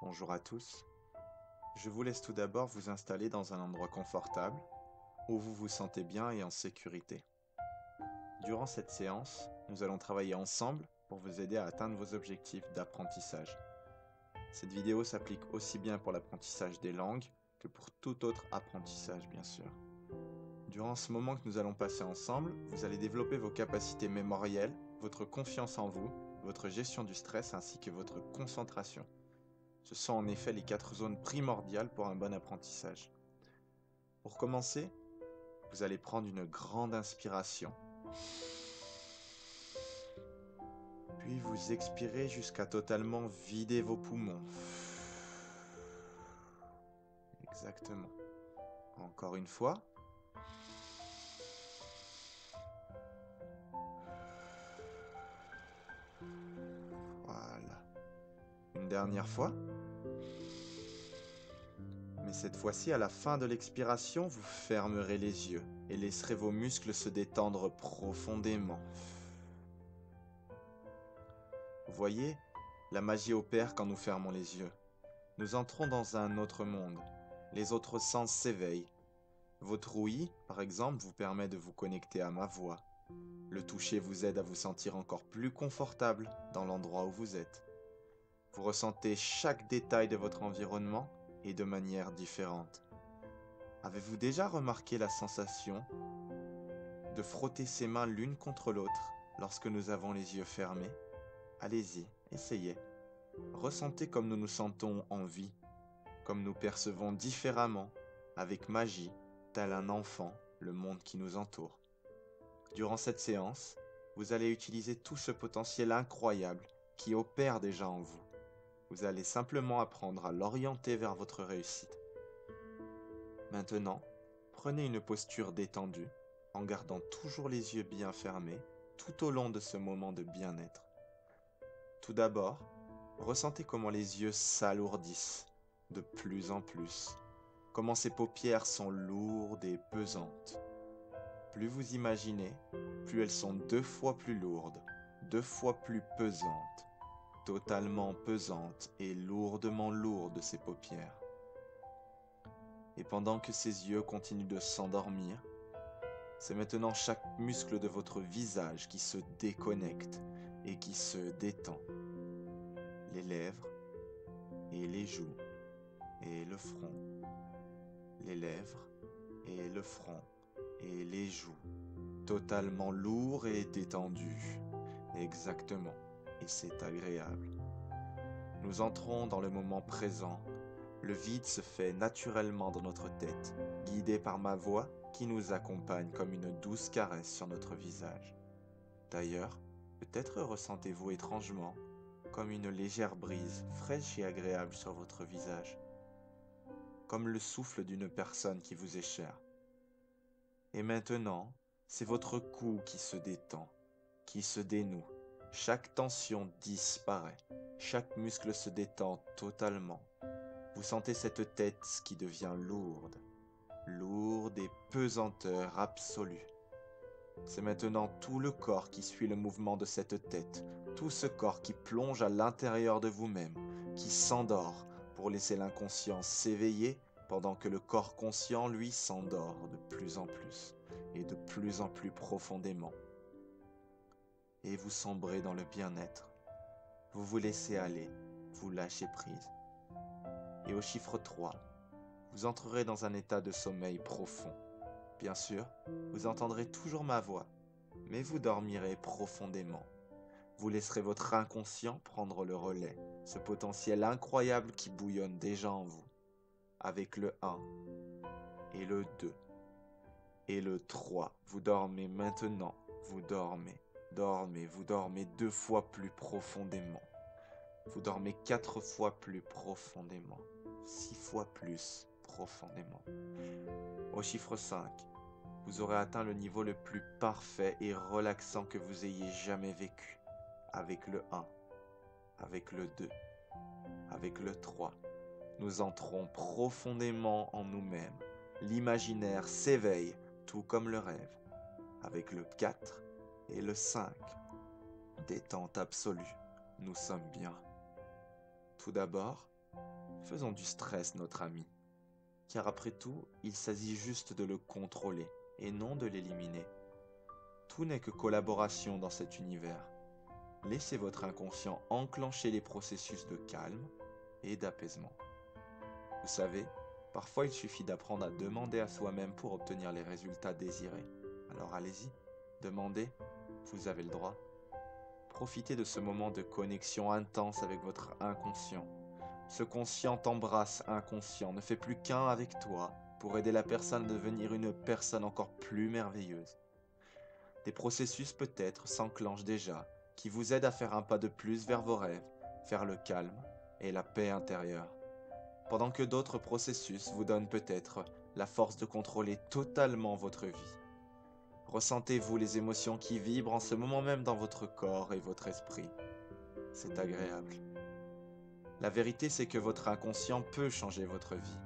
Bonjour à tous. Je vous laisse tout d'abord vous installer dans un endroit confortable où vous vous sentez bien et en sécurité. Durant cette séance, nous allons travailler ensemble pour vous aider à atteindre vos objectifs d'apprentissage. Cette vidéo s'applique aussi bien pour l'apprentissage des langues que pour tout autre apprentissage, bien sûr. Durant ce moment que nous allons passer ensemble, vous allez développer vos capacités mémorielles, votre confiance en vous, votre gestion du stress ainsi que votre concentration. Ce sont en effet les 4 zones primordiales pour un bon apprentissage. Pour commencer, vous allez prendre une grande inspiration. Puis vous expirez jusqu'à totalement vider vos poumons. Exactement. Encore une fois. Voilà. Une dernière fois. Mais cette fois-ci, à la fin de l'expiration, vous fermerez les yeux et laisserez vos muscles se détendre profondément. Vous voyez, la magie opère quand nous fermons les yeux. Nous entrons dans un autre monde. Les autres sens s'éveillent. Votre ouïe, par exemple, vous permet de vous connecter à ma voix. Le toucher vous aide à vous sentir encore plus confortable dans l'endroit où vous êtes. Vous ressentez chaque détail de votre environnement et de manière différente. Avez-vous déjà remarqué la sensation de frotter ses mains l'une contre l'autre lorsque nous avons les yeux fermés? Allez-y, essayez. Ressentez comme nous nous sentons en vie, comme nous percevons différemment, avec magie, tel un enfant, le monde qui nous entoure. Durant cette séance, vous allez utiliser tout ce potentiel incroyable qui opère déjà en vous. Vous allez simplement apprendre à l'orienter vers votre réussite. Maintenant, prenez une posture détendue, en gardant toujours les yeux bien fermés, tout au long de ce moment de bien-être. Tout d'abord, ressentez comment les yeux s'alourdissent de plus en plus, comment ces paupières sont lourdes et pesantes. Plus vous imaginez, plus elles sont 2 fois plus lourdes, 2 fois plus pesantes, totalement pesantes et lourdement lourdes ces paupières. Et pendant que ces yeux continuent de s'endormir, c'est maintenant chaque muscle de votre visage qui se déconnecte et qui se détend. Les lèvres et les joues et le front. Les lèvres et le front et les joues. Totalement lourd et détendu. Exactement. Et c'est agréable. Nous entrons dans le moment présent. Le vide se fait naturellement dans notre tête, guidé par ma voix qui nous accompagne comme une douce caresse sur notre visage. D'ailleurs, peut-être ressentez-vous étrangement comme une légère brise fraîche et agréable sur votre visage, comme le souffle d'une personne qui vous est chère. Et maintenant, c'est votre cou qui se détend, qui se dénoue. Chaque tension disparaît, chaque muscle se détend totalement. Vous sentez cette tête qui devient lourde, lourde et pesanteur absolue. C'est maintenant tout le corps qui suit le mouvement de cette tête, tout ce corps qui plonge à l'intérieur de vous-même, qui s'endort pour laisser l'inconscient s'éveiller pendant que le corps conscient, lui, s'endort de plus en plus et de plus en plus profondément. Et vous sombrez dans le bien-être. Vous vous laissez aller, vous lâchez prise. Et au chiffre 3, vous entrerez dans un état de sommeil profond. Bien sûr, vous entendrez toujours ma voix, mais vous dormirez profondément. Vous laisserez votre inconscient prendre le relais, ce potentiel incroyable qui bouillonne déjà en vous. Avec le 1 et le 2 et le 3, vous dormez maintenant, vous dormez, vous dormez 2 fois plus profondément. Vous dormez 4 fois plus profondément, 6 fois plus profondément. Au chiffre 5, vous aurez atteint le niveau le plus parfait et relaxant que vous ayez jamais vécu. Avec le 1, avec le 2, avec le 3, nous entrons profondément en nous-mêmes. L'imaginaire s'éveille, tout comme le rêve. Avec le 4 et le 5, détente absolue, nous sommes bien. Tout d'abord, Faisons du stress notre ami, car après tout, il s'agit juste de le contrôler et non de l'éliminer. Tout n'est que collaboration dans cet univers. Laissez votre inconscient enclencher les processus de calme et d'apaisement. Vous savez, parfois il suffit d'apprendre à demander à soi-même pour obtenir les résultats désirés. Alors allez-y, demandez, vous avez le droit. Profitez de ce moment de connexion intense avec votre inconscient. Ce conscient t'embrasse inconscient, ne fait plus qu'un avec toi pour aider la personne à devenir une personne encore plus merveilleuse. Des processus peut-être s'enclenchent déjà qui vous aident à faire un pas de plus vers vos rêves, vers le calme et la paix intérieure. Pendant que d'autres processus vous donnent peut-être la force de contrôler totalement votre vie. Ressentez-vous les émotions qui vibrent en ce moment même dans votre corps et votre esprit. C'est agréable. La vérité, c'est que votre inconscient peut changer votre vie.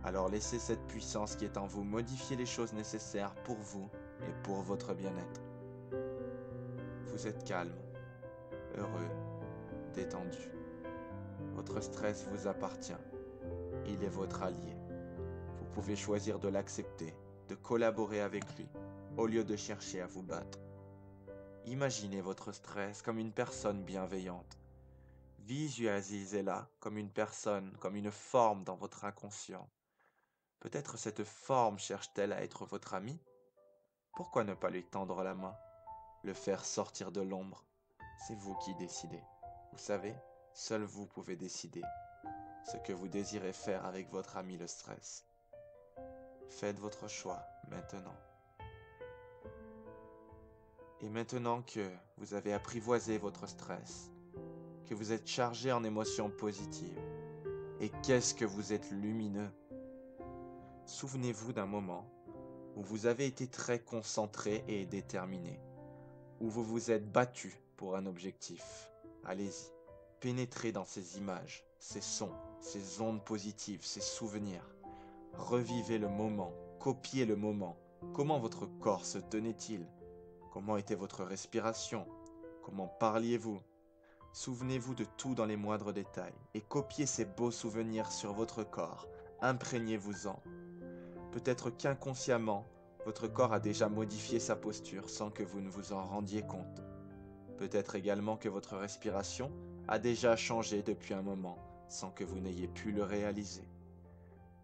Alors laissez cette puissance qui est en vous modifier les choses nécessaires pour vous et pour votre bien-être. Vous êtes calme, heureux, détendu. Votre stress vous appartient. Il est votre allié. Vous pouvez choisir de l'accepter, de collaborer avec lui, au lieu de chercher à vous battre. Imaginez votre stress comme une personne bienveillante. Visualisez-la comme une personne, comme une forme dans votre inconscient. Peut-être cette forme cherche-t-elle à être votre ami? Pourquoi ne pas lui tendre la main? Le faire sortir de l'ombre? C'est vous qui décidez. Vous savez, seul vous pouvez décider ce que vous désirez faire avec votre ami le stress. Faites votre choix maintenant. Et maintenant que vous avez apprivoisé votre stress, que vous êtes chargé en émotions positives, et qu'est-ce que vous êtes lumineux, souvenez-vous d'un moment où vous avez été très concentré et déterminé, où vous vous êtes battu pour un objectif. Allez-y, pénétrez dans ces images, ces sons, ces ondes positives, ces souvenirs. Revivez le moment, copiez le moment. Comment votre corps se tenait-il? Comment était votre respiration? Comment parliez-vous? Souvenez-vous de tout dans les moindres détails et copiez ces beaux souvenirs sur votre corps. Imprégnez-vous-en. Peut-être qu'inconsciemment, votre corps a déjà modifié sa posture sans que vous ne vous en rendiez compte. Peut-être également que votre respiration a déjà changé depuis un moment sans que vous n'ayez pu le réaliser.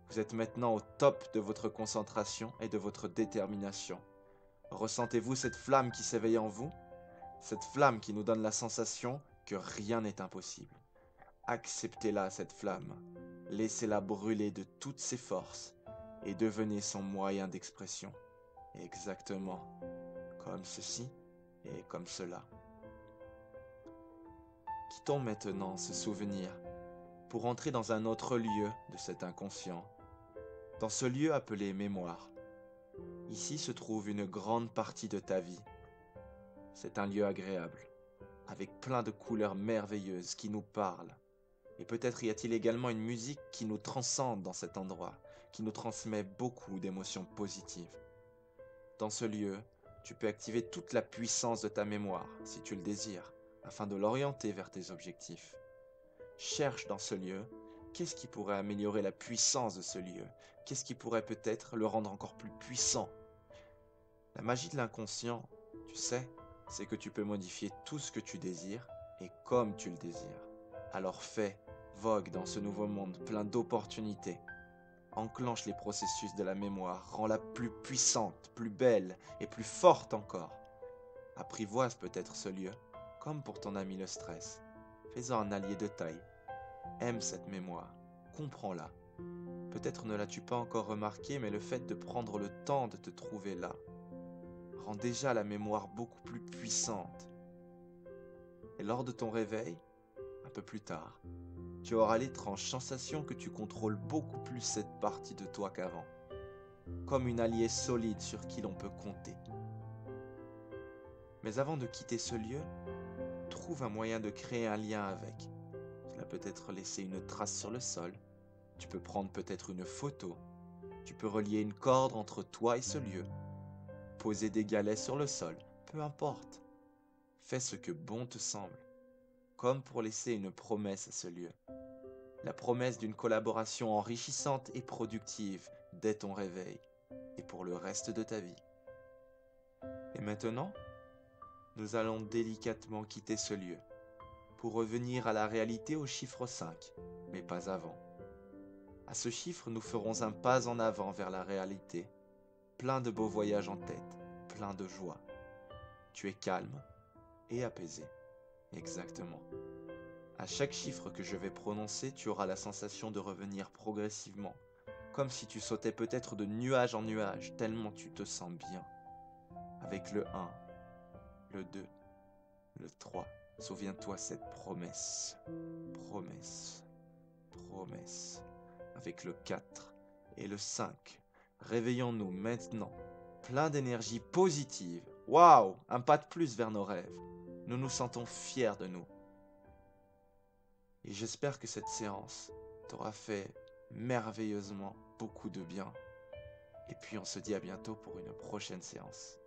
Vous êtes maintenant au top de votre concentration et de votre détermination. Ressentez-vous cette flamme qui s'éveille en vous? Cette flamme qui nous donne la sensation que rien n'est impossible. Acceptez-la, cette flamme. Laissez-la brûler de toutes ses forces et devenez son moyen d'expression. Exactement comme ceci et comme cela. Quittons maintenant ce souvenir pour entrer dans un autre lieu de cet inconscient, dans ce lieu appelé mémoire. Ici se trouve une grande partie de ta vie. C'est un lieu agréable, avec plein de couleurs merveilleuses qui nous parlent. Et peut-être y a-t-il également une musique qui nous transcende dans cet endroit, qui nous transmet beaucoup d'émotions positives. Dans ce lieu, tu peux activer toute la puissance de ta mémoire, si tu le désires, afin de l'orienter vers tes objectifs. Cherche dans ce lieu, qu'est-ce qui pourrait améliorer la puissance de ce lieu? Qu'est-ce qui pourrait peut-être le rendre encore plus puissant? La magie de l'inconscient, tu sais, c'est que tu peux modifier tout ce que tu désires et comme tu le désires. Alors fais, vogue dans ce nouveau monde plein d'opportunités. Enclenche les processus de la mémoire, rends-la plus puissante, plus belle et plus forte encore. Apprivoise peut-être ce lieu, comme pour ton ami le stress. Fais-en un allié de taille. Aime cette mémoire, comprends-la. Peut-être ne l'as-tu pas encore remarqué, mais le fait de prendre le temps de te trouver là rend déjà la mémoire beaucoup plus puissante. Et lors de ton réveil, un peu plus tard, tu auras l'étrange sensation que tu contrôles beaucoup plus cette partie de toi qu'avant, comme une alliée solide sur qui l'on peut compter. Mais avant de quitter ce lieu, trouve un moyen de créer un lien avec. Cela peut être laisser une trace sur le sol, tu peux prendre peut-être une photo, tu peux relier une corde entre toi et ce lieu, poser des galets sur le sol, peu importe. Fais ce que bon te semble, comme pour laisser une promesse à ce lieu. La promesse d'une collaboration enrichissante et productive dès ton réveil et pour le reste de ta vie. Et maintenant, nous allons délicatement quitter ce lieu pour revenir à la réalité au chiffre 5, mais pas avant. À ce chiffre, nous ferons un pas en avant vers la réalité, plein de beaux voyages en tête, plein de joie. Tu es calme et apaisé. Exactement. À chaque chiffre que je vais prononcer, tu auras la sensation de revenir progressivement, comme si tu sautais peut-être de nuage en nuage, tellement tu te sens bien. Avec le 1, le 2, le 3. Souviens-toi cette promesse. Promesse. Promesse. Avec le 4 et le 5. Réveillons-nous maintenant, plein d'énergie positive. Waouh, un pas de plus vers nos rêves. Nous nous sentons fiers de nous. Et j'espère que cette séance t'aura fait merveilleusement beaucoup de bien. Et puis on se dit à bientôt pour une prochaine séance.